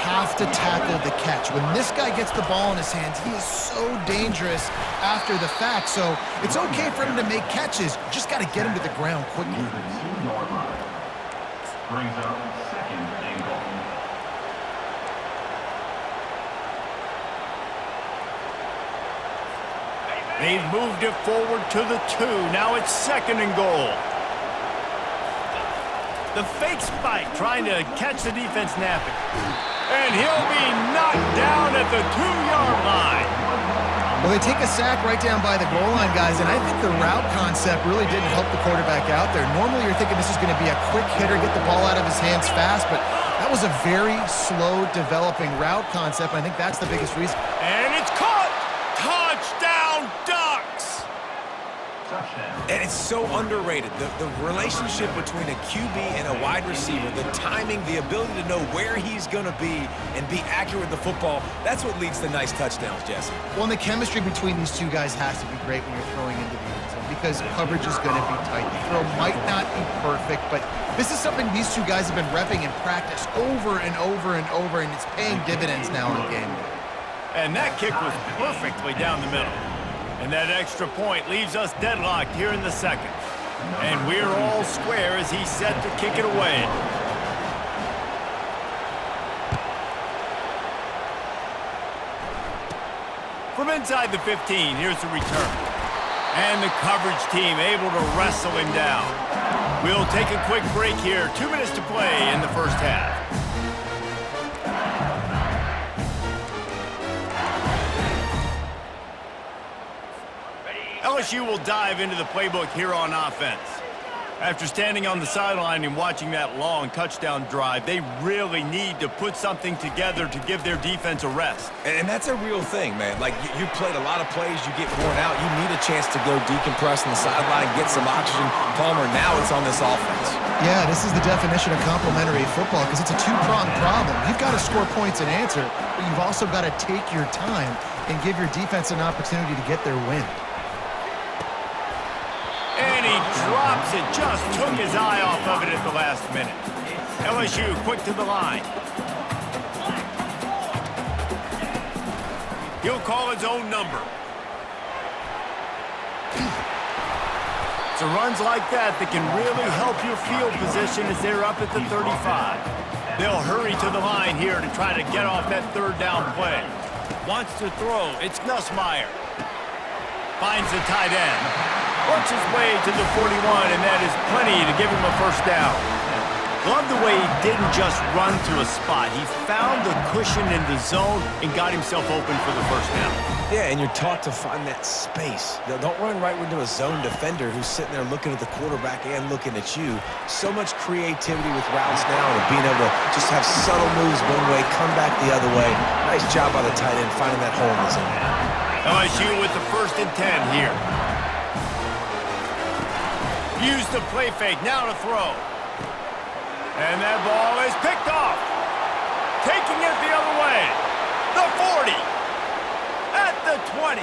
have to tackle the catch. When this guy gets the ball in his hands, he is so dangerous after the fact. So it's okay for him to make catches. You just got to get him to the ground quickly. Brings up second and goal. They've moved it forward to the 2. Now it's second and goal. The fake spike trying to catch the defense napping. And he'll be knocked down at the 2-yard line. Well, they take a sack right down by the goal line, guys, and I think the route concept really didn't help the quarterback out there. Normally you're thinking this is going to be a quick hitter, get the ball out of his hands fast, but that was a very slow developing route concept. I think that's the biggest reason. And it's caught! Touchdown, Ducks! And it's so underrated. The relationship between a QB and a wide receiver, the timing, the ability to know where he's going to be and be accurate with the football, that's what leads to nice touchdowns, Jesse. Well, and the chemistry between these two guys has to be great when you're throwing into the end zone because coverage is going to be tight. The throw might not be perfect, but this is something these two guys have been repping in practice over and over and over, and it's paying dividends now on game day. And that kick was perfectly down the middle. And that extra point leaves us deadlocked here in the second. And we're all square as he's set to kick it away. From inside the 15, here's the return. And the coverage team able to wrestle him down. We'll take a quick break here. 2 minutes to play in the first half. LSU will dive into the playbook here on offense. After standing on the sideline and watching that long touchdown drive, they really need to put something together to give their defense a rest. And that's a real thing, man. Like, you played a lot of plays, you get worn out. You need a chance to go decompress on the sideline, get some oxygen. Palmer, now it's on this offense. Yeah, this is the definition of complementary football because it's a two-pronged problem. You've got to score points and answer, but you've also got to take your time and give your defense an opportunity to get their wind. And he drops it, just took his eye off of it at the last minute. LSU quick to the line. He'll call his own number. It's runs like that can really help your field position as they're up at the 35. They'll hurry to the line here to try to get off that third down play. Wants to throw, it's Nussmeier. Finds the tight end. Works his way to the 41, and that is plenty to give him a first down. Love the way he didn't just run to a spot. He found the cushion in the zone and got himself open for the first down. Yeah, and you're taught to find that space. Don't run right into a zone defender who's sitting there looking at the quarterback and looking at you. So much creativity with routes now and being able to just have subtle moves one way, come back the other way. Nice job by the tight end finding that hole in the zone. LSU with the 1st and 10 here. Use the play fake, now to throw. And that ball is picked off. Taking it the other way. The 40. At the 20.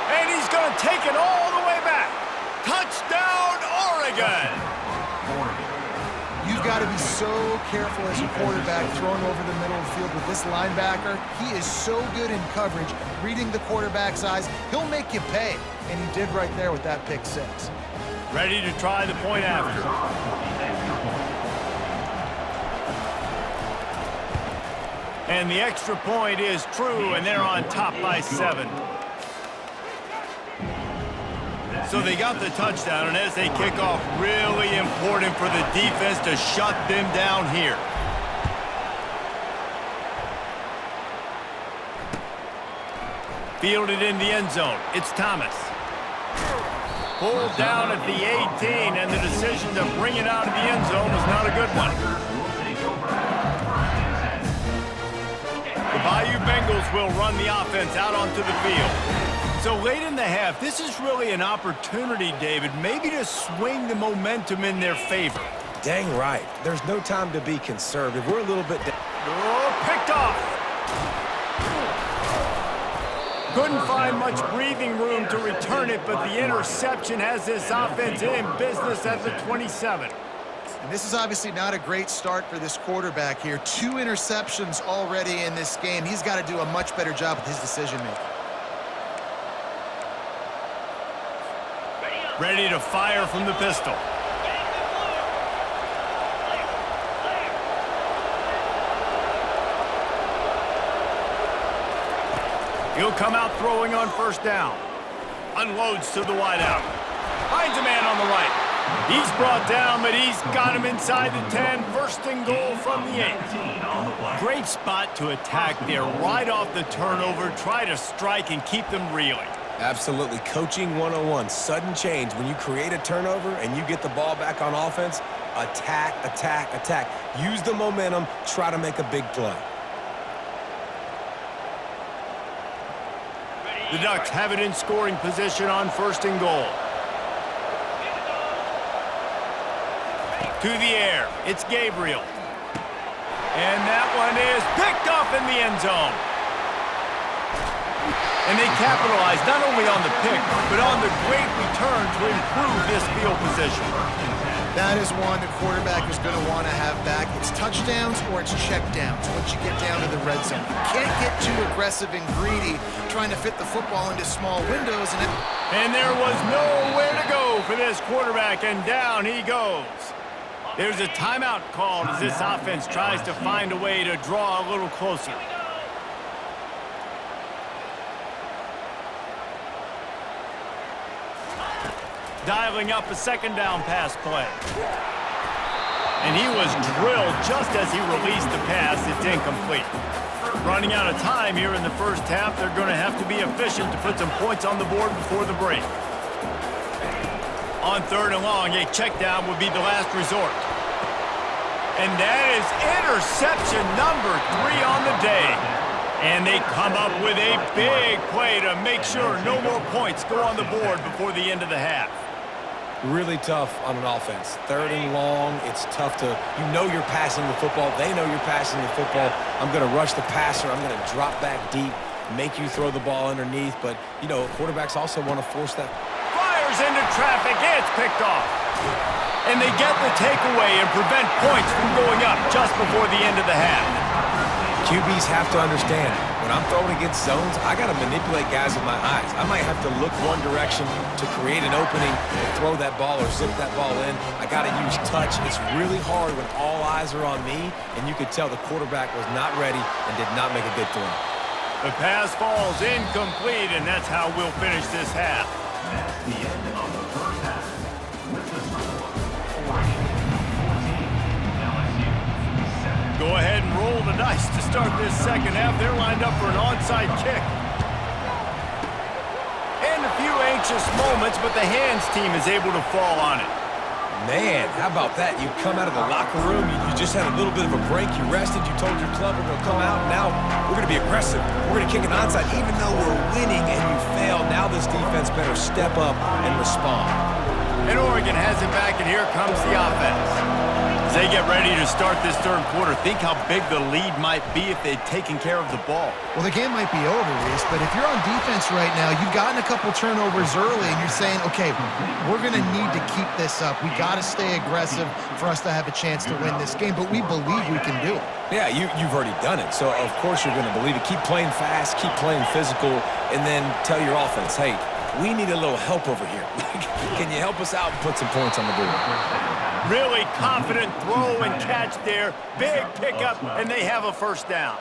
And he's going to take it all the way back. Touchdown, Oregon. You've got to be so careful as a quarterback throwing over the middle of the field with this linebacker. He is so good in coverage, reading the quarterback's eyes. He'll make you pay, and he did right there with that pick six. Ready to try the point after. And the extra point is true, and they're on top by 7. So they got the touchdown, and as they kick off, really important for the defense to shut them down here. Fielded in the end zone. It's Thomas. Pulled down at the 18, and the decision to bring it out of the end zone was not a good one. The Bayou Bengals will run the offense out onto the field. So late in the half, this is really an opportunity, David, maybe to swing the momentum in their favor. Dang right. There's no time to be conservative. We're a little bit... picked off. Couldn't find much breathing room to return it, but the interception has this offense in business at the 27. And this is obviously not a great start for this quarterback here. 2 interceptions already in this game. He's got to do a much better job with his decision-making. Ready to fire from the pistol. He'll come out throwing on first down. Unloads to the wideout. Finds a man on the right. He's brought down, but he's got him inside the 10. First and goal from the 8. Great spot to attack there. Right off the turnover. Try to strike and keep them reeling. Absolutely. Coaching 101. Sudden change. When you create a turnover and you get the ball back on offense, attack, attack, attack. Use the momentum. Try to make a big play. The Ducks have it in scoring position on first and goal. To the air. It's Gabriel. And that one is picked off in the end zone. And they capitalize not only on the pick, but on the great return to improve this field position. That is one the quarterback is going to want to have back. It's touchdowns or it's checkdowns once you get down to the red zone. You can't get too aggressive and greedy trying to fit the football into small windows. And there was nowhere to go for this quarterback, and down he goes. There's a timeout called as this offense tries to find a way to draw a little closer. Dialing up a second down pass play. And he was drilled just as he released the pass. It's incomplete. Running out of time here in the first half. They're going to have to be efficient to put some points on the board before the break. On third and long, a check down would be the last resort. And that is interception number 3 on the day. And they come up with a big play to make sure no more points go on the board before the end of the half. Really tough on an offense. Third and long, it's tough to, you know you're passing the football. They know you're passing the football. I'm going to rush the passer. I'm going to drop back deep, make you throw the ball underneath. But, you know, quarterbacks also want to force that. Fires into traffic. It's picked off. And they get the takeaway and prevent points from going up just before the end of the half. QBs have to understand, when I'm throwing against zones, I got to manipulate guys with my eyes. I might have to look one direction to create an opening and throw that ball or zip that ball in. I got to use touch. It's really hard when all eyes are on me, and you could tell the quarterback was not ready and did not make a good throw. The pass falls incomplete, and that's how we'll finish this half. That's the end of the first half. With the score, 14-14, LSU 7. Go ahead and roll the dice to start this second half. They're lined up for an onside kick. And a few anxious moments, but the hands team is able to fall on it. Man, how about that? You come out of the locker room, you just had a little bit of a break, you rested, you told your club we're going to come out, and now we're going to be aggressive. We're going to kick an onside, even though we're winning and you failed. Now this defense better step up and respond. And Oregon has it back, and here comes the offense. As they get ready to start this third quarter, think how big the lead might be if they'd taken care of the ball. Well, the game might be over, Reese, but if you're on defense right now, you've gotten a couple turnovers early, and you're saying, okay, we're going to need to keep this up. We got to stay aggressive for us to have a chance to win this game, but we believe we can do it. Yeah, you've already done it, so of course you're going to believe it. Keep playing fast, keep playing physical, and then tell your offense, hey, we need a little help over here. Can you help us out and put some points on the board? Really confident throw and catch there. Big pickup, and they have a first down.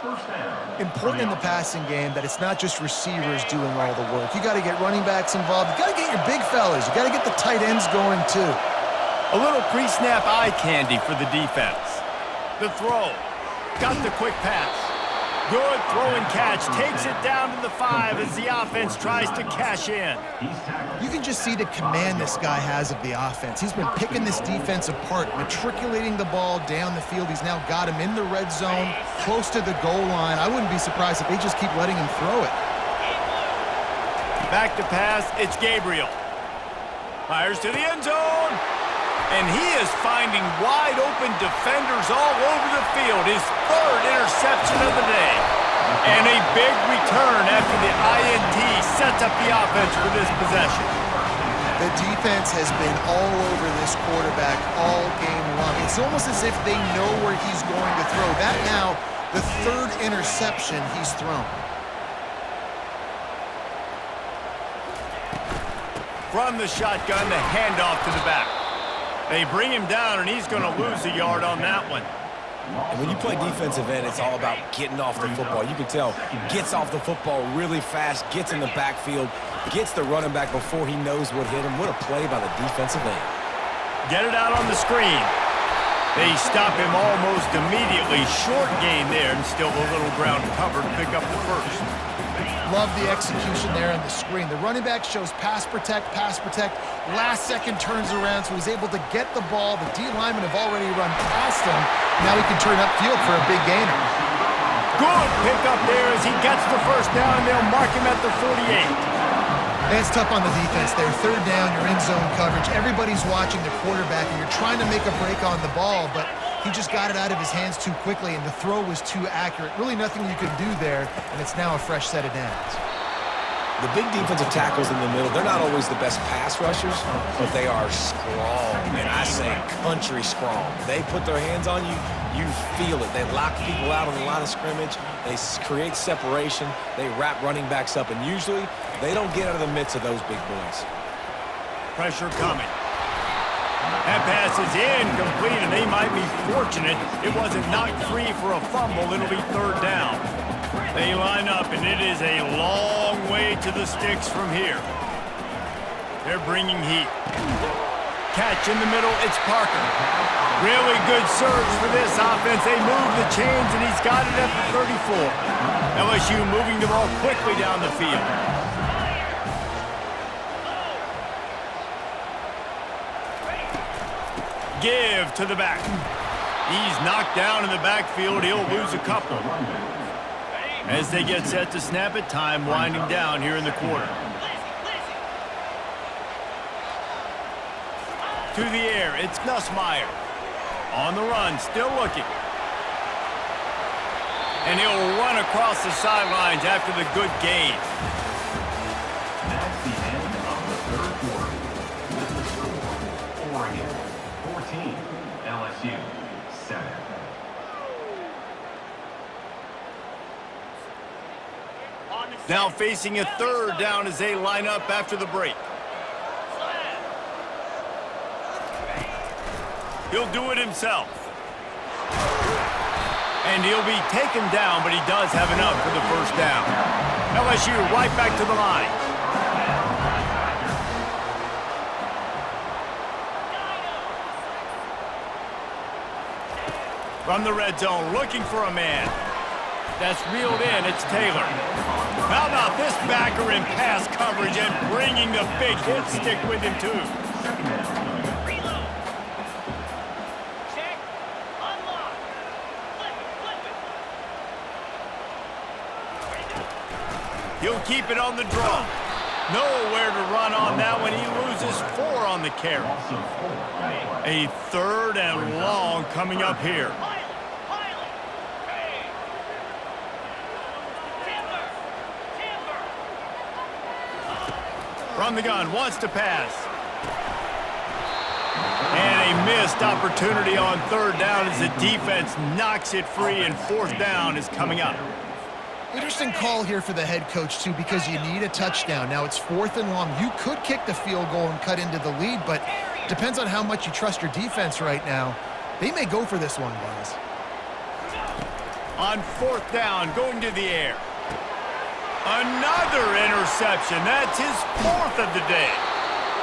Important in the passing game that it's not just receivers doing all the work. You got to get running backs involved. You got to get your big fellas. You got to get the tight ends going too. A little pre-snap eye candy for the defense. The throw. Got the quick pass. Good throw and catch. Takes it down to the 5 as the offense tries to cash in. You can just see the command this guy has of the offense. He's been picking this defense apart, matriculating the ball down the field. He's now got him in the red zone, close to the goal line. I wouldn't be surprised if they just keep letting him throw it. Back to pass. It's Gabriel. Fires to the end zone. And he is finding wide open defenders all over the field. His third interception of the day. And a big return after the INT sets up the offense for this possession. The defense has been all over this quarterback all game long. It's almost as if they know where he's going to throw. That now, the third interception he's thrown. From the shotgun, the handoff to the back. They bring him down, and he's going to lose a yard on that one. And when you play defensive end, it's all about getting off the football. You can tell, gets off the football really fast, gets in the backfield, gets the running back before he knows what hit him. What a play by the defensive end. Get it out on the screen. They stop him almost immediately. Short gain there, and still a little ground cover to pick up the first. Love the execution there on the screen. The running back shows pass protect, last second turns around, so he's able to get the ball. The D linemen have already run past him. Now he can turn upfield for a big gainer. Good pickup there as he gets the first down, and they'll mark him at the 48. And it's tough on the defense there. Third down, you're in zone coverage. Everybody's watching the quarterback, and you're trying to make a break on the ball, but he just got it out of his hands too quickly, and the throw was too accurate. Really nothing you could do there, and it's now a fresh set of downs. The big defensive tackles in the middle, they're not always the best pass rushers, but they are strong, and I say country strong. They put their hands on you, you feel it. They lock people out on the line of scrimmage. They create separation. They wrap running backs up, and usually they don't get out of the midst of those big boys. Pressure coming. That pass is incomplete, and they might be fortunate it wasn't knocked free for a fumble. It'll be third down. They line up, and it is a long way to the sticks from here. They're bringing heat. Catch in the middle, it's Parker. Really good surge for this offense. They move the chains, and he's got it at the 34. LSU moving the ball quickly down the field. Give to the back. He's knocked down in the backfield. He'll lose a couple. As they get set to snap it, time winding down here in the quarter. To the air, it's Nussmeier. On the run, still looking. And he'll run across the sidelines after the good gain. That's the end of the third quarter. With the score, Oregon 14, LSU 7. Now facing a third down as they line up after the break. He'll do it himself. And he'll be taken down, but he does have enough for the first down. LSU right back to the line. From the red zone, looking for a man. That's reeled in, it's Taylor. How about this backer in pass coverage and bringing the big hit stick with him too. Reload. Check. Unlock. Flip it. He'll keep it on the draw. Nowhere to run on that one. He loses 4 on the carry. A third and long coming up here. From the gun, wants to pass. And a missed opportunity on third down as the defense knocks it free, and fourth down is coming up. Interesting call here for the head coach, too, because you need a touchdown. Now it's 4th and long. You could kick the field goal and cut into the lead, but depends on how much you trust your defense right now. They may go for this one, guys. On fourth down, going to the air. Another interception. That's his 4th of the day.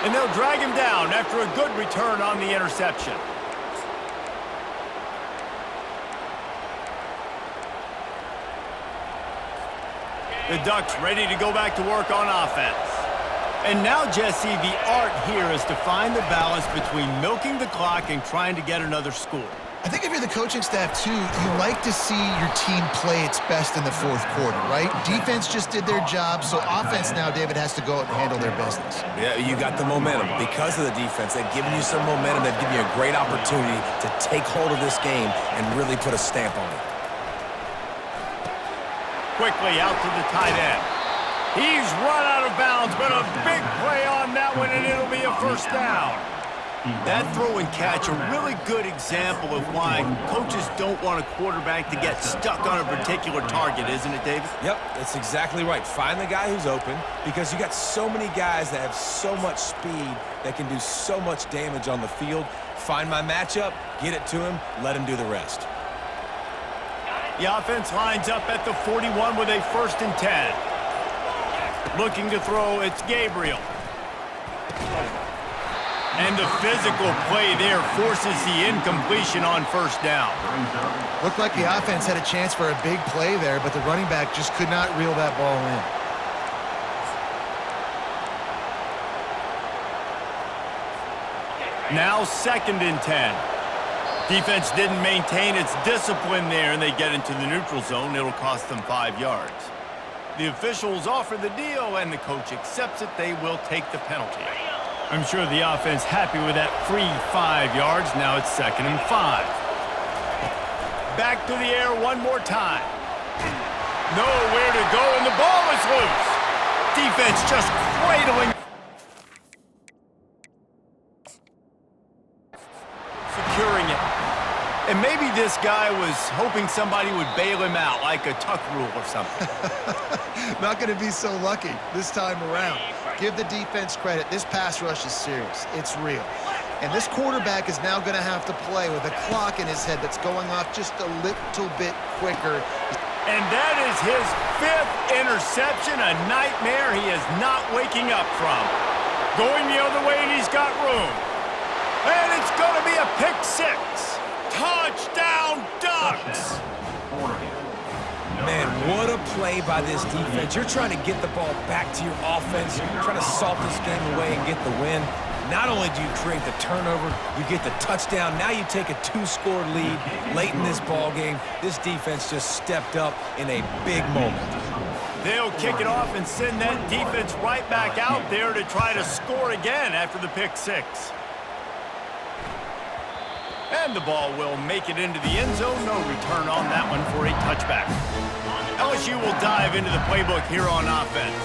And they'll drag him down after a good return on the interception. The Ducks ready to go back to work on offense. And now, Jesse, the art here is to find the balance between milking the clock and trying to get another score. I think if you're the coaching staff, too, you like to see your team play its best in the 4th quarter, right? Defense just did their job, so offense now, David, has to go out and handle their business. Yeah, you got the momentum. Because of the defense, they've given you some momentum. They've given you a great opportunity to take hold of this game and really put a stamp on it. Quickly out to the tight end. He's run out of bounds, but a big play on that one, and it'll be a first down. That throw and catch, a really good example of why coaches don't want a quarterback to get stuck on a particular target, isn't it, David? Yep, that's exactly right. Find the guy who's open, because you got so many guys that have so much speed that can do so much damage on the field. Find my matchup, get it to him, let him do the rest. The offense lines up at the 41 with a 1st and 10. Looking to throw, it's Gabriel. And the physical play there forces the incompletion on first down. Looked like the offense had a chance for a big play there, but the running back just could not reel that ball in. Now 2nd and 10. Defense didn't maintain its discipline there, and they get into the neutral zone. It'll cost them 5 yards. The officials offer the deal, and the coach accepts it. They will take the penalty. I'm sure the offense happy with that free 5 yards. Now it's 2nd and 5. Back to the air one more time. Nowhere to go, and the ball is loose. Defense just cradling. Securing it. And maybe this guy was hoping somebody would bail him out, like a tuck rule or something. Not going to be so lucky this time around. Give the defense credit. This pass rush is serious. It's real. And this quarterback is now going to have to play with a clock in his head that's going off just a little bit quicker. And that is his 5th interception, a nightmare he is not waking up from. Going the other way, and he's got room. And it's going to be a pick 6. Touchdown, Ducks! Man, what a play by this defense. You're trying to get the ball back to your offense. You're trying to salt this game away and get the win. Not only do you create the turnover, you get the touchdown. Now you take a 2-score lead late in this ball game. This defense just stepped up in a big moment. They'll kick it off and send that defense right back out there to try to score again after the pick 6. And the ball will make it into the end zone. No return on that one for a touchback. LSU will dive into the playbook here on offense.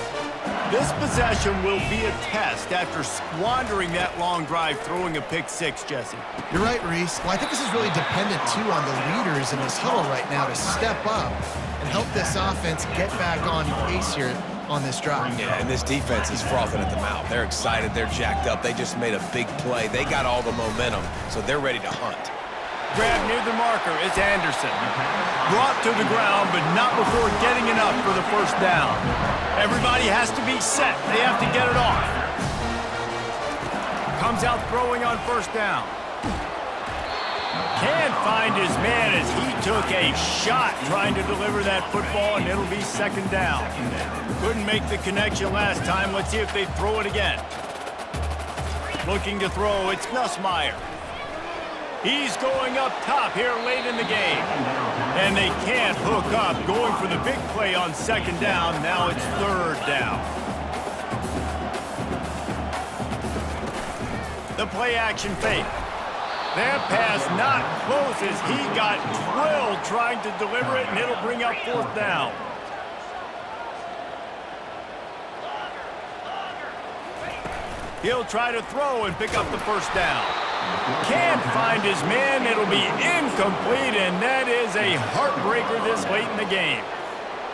This possession will be a test after squandering that long drive, throwing a pick 6, Jesse. You're right, Reese. Well, I think this is really dependent, too, on the leaders in this huddle right now to step up and help this offense get back on pace here on this drive. Yeah, and this defense is frothing at the mouth. They're excited. They're jacked up. They just made a big play. They got all the momentum, so they're ready to hunt. Grab near the marker. It's Anderson. Brought to the ground, but not before getting enough for the first down. Everybody has to be set. They have to get it off. Comes out throwing on first down. Can't find his man as he took a shot trying to deliver that football, and it'll be 2nd down. Couldn't make the connection last time. Let's see if they throw it again. Looking to throw, it's Nussmeier. He's going up top here late in the game. And they can't hook up, going for the big play on 2nd down. Now it's 3rd down. The play action fake. That pass not close as he got drilled trying to deliver it, and it'll bring up 4th down. He'll try to throw and pick up the first down. Can't find his man. It'll be incomplete, and that is a heartbreaker this late in the game.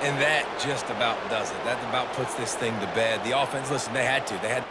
And that just about does it. That about puts this thing to bed. The offense, listen, they had to. They had